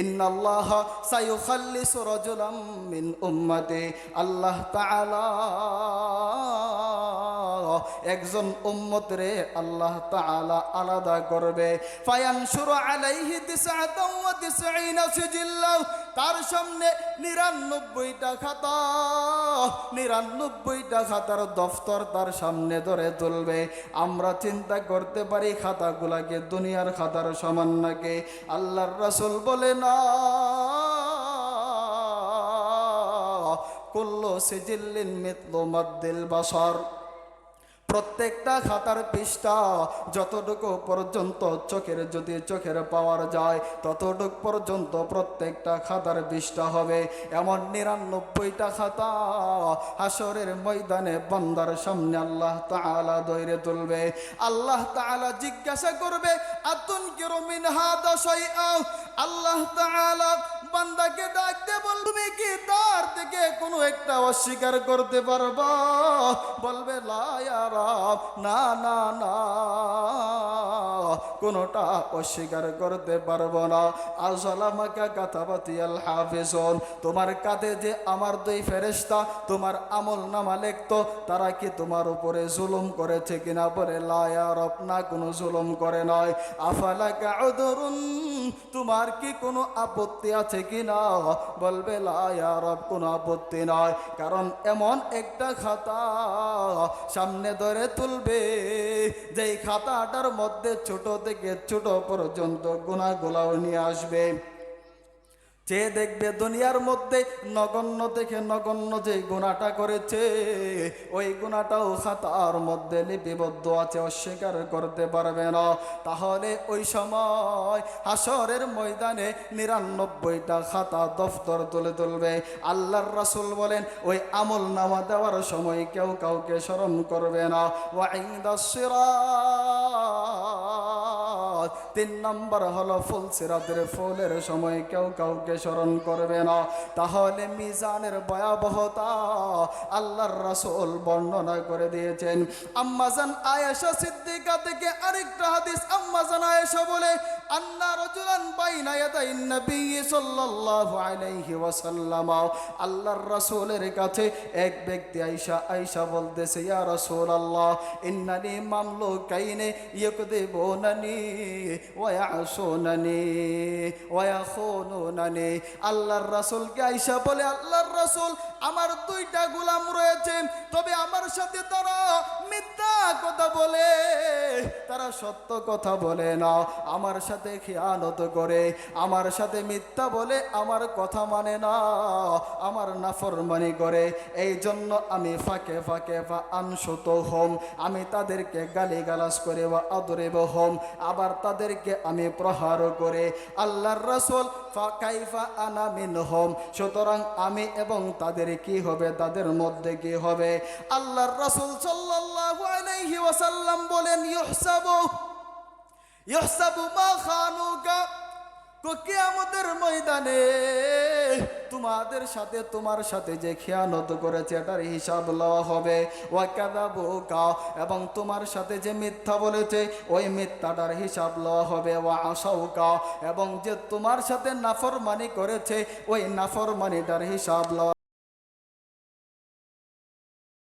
ইন্নাল্লাহা সায়ুখাল্লিসু রাজুলাম মিন উম্মতি, আল্লাহ তাআলা একজন উম্মতরে আল্লাহ তাআলা আলাদা করবে। ফায়ানশুরু আলাইহি 99 সিজিল্লাহ, তার সামনে 99টা খাতা, 99টা খাতার দফতর তার সামনে ধরে তুলবে। আমরা চিন্তা করতে পারি খাতাগুলাকে দুনিয়ার খাতার সমান নাকি? আল্লাহর রাসূল বলে না, কুল্লু সিজিল্লিন মিথলু মাদ্দিল বাসার, প্রত্যেকটা খাতার পৃষ্ঠা যতটুকু পর্যন্ত চোখের পাওয়ার যায় ততটুকু পর্যন্ত প্রত্যেকটা খাতার পৃষ্ঠা হবে। এমন 99টা খাতা হাসরের ময়দানে বান্দার সামনে আল্লাহ তাআলা ধরে তুলবে। আল্লাহ তাআলা জিজ্ঞাসা করবে, আতুনকিরু মিন হাদা শাইআ, আল্লাহ তাআলা বান্দাকে ডাক দিয়ে বলবে, তুমি কি তার থেকে কোনো একটা অস্বীকার করতে পারবা? বলবে, লা ইয়া রাব, না না না, কোনটা অস্বীকার করতে পারবো না। আযলামাকা কাতাবাতিয়াল হাফিজুন, তোমার কাঁধে যে আমার দুই ফেরেশতা তোমার আমলনামা লিখতো, তারা কি তোমার উপরে জুলুম করেছে কিনা? বলে, লা ইয়া রাব, না, কোনো জুলুম করে নয়। আফালাকা উযরুন, তোমার কি কোনো আপত্তি আছে কিনা? বলবে, লা ইয়া রাব, কোনো আপত্তি নয়। কারণ এমন একটা খাতা সামনে ধরে তুলবে যেই খাতাটার মধ্যে ছোট থেকে ছোট পর্যন্ত গুনাহগুলাও নিয়ে আসবে। যে দেখবে দুনিয়ার মধ্যে নগণ্য থেকে নগণ্য যে গুনাহটা করেছে ওই গুনাহটাও খাতার মধ্যে লিপিবদ্ধ আছে, অস্বীকার করতে পারবে না। তাহলে ওই সময় হাসরের ময়দানে 99টা খাতা দফতর তুলে তুলবে। আল্লাহর রাসূল বলেন, ওই আমল নামা দেওয়ার সময় কেউ কাউকে স্মরণ করবে না। ওয়া ইনদাস সিরাত, 3 নম্বর হলো ফুল সিরাতের ফুলের সময় কেউ কাউকে স্মরণ করবে না। তাহলে মিজানের ভয়াবহতা আল্লাহর রাসূল বর্ণনা করে দিয়েছেন। আম্মাজান আয়েশা সিদ্দিকা থেকে আরেকটা হাদিস, আম্মাজান আয়েশা বলে, আন্না রাজুলান বাইনা ইয়াদাইন নবী সাল্লাল্লাহু আলাইহি ওয়াসাল্লাম, আল্লাহর রাসূলের কাছে এক ব্যক্তি আয়েশা বলতেছে, ইয়া রাসূলুল্লাহ, ইন্নানি মামলুকাইনি ইয়াকদিবুনানি ওয়া ইয়াসুনানি ওয়া ইয়াখুনুনানি। আল্লাহর রাসূলকে আয়েশা বলে, আল্লাহর রাসূল, আমার 2টা গোলাম রয়েছে, তবে আমার সাথে তারা মিথ্যা কথা বলে, তারা সত্য কথা বলে না। আমার সাথে খিয়ানত করে, আমার সাথে মিথ্যা বলে, আমার কথা মানে না, আমার নাফরমানি করে। এই জন্য আমি ফাঁকে ফাঁকে আনশুতুহুম, আমি তাদেরকে গালিগালাজ করে, বা আদরিবুহুম, আবার তাদেরকে আমি প্রহার করে। আল্লাহর রাসূল, ফাকাইফা আনা মিনহুম, সুতরাং আমি এবং তাদের কি হবে, তাদের মধ্যে কি হবে? আল্লাহর রাসূল সাল্লাল্লাহু আলাইহি ওয়াসাল্লাম বলেন, ইহসাবু মা খানুকা, কিয়ামতের ময়দানে তোমার সাথে যে খিয়ানত করেছে এটার হিসাব লওয়া হবে। ওয়া কাযাবুকা, এবং তোমার সাথে যে মিথ্যা বলেছে ওই মিথ্যাটার হিসাব লওয়া হবে। ওয়া আসাউকা, এবং যে তোমার সাথে নাফরমানি করেছে ওই নাফরমানিটার হিসাব লওয়া